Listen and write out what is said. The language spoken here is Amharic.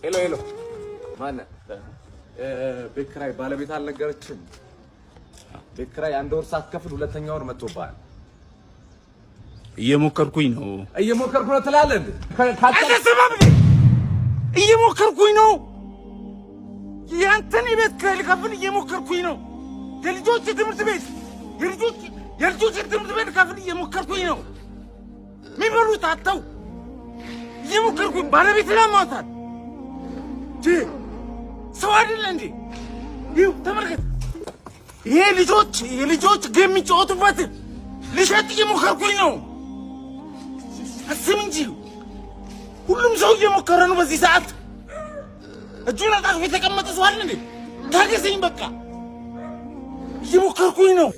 ሄሎ ማነህ? ቤት ኪራይ ባለቤት አልነገረችም? ቤት ኪራይ አንድ ወር ሳትከፍል ሁለተኛ ወር መጥቶብሃል። እየሞከርኩኝ ነው ትላለህ እንዴ? እየሞከርኩኝ ነው። ያንተን የቤት ኪራይ ልከፍል እየሞከርኩኝ ነው። የልጆች ትምህርት ቤት ልከፍል እየሞከርኩኝ ነው። የሚበሉት አጥተው እየሞከርኩኝ ባለቤት ላማታል። ሰው አይደለ እንዴ? ይኸው ተመልከት። ይሄ የልጆች ጌም የሚጫወቱበት ልሸጥ እየሞከርኩኝ ነው። አስብ እንጂ ሁሉም ሰው እየሞከረ ነው በዚህ ሰዓት። እጁን አጣጥፎ የተቀመጠ ሰው አለ እንዴ? ታገሰኝ በቃ። እየሞከርኩኝ ነው።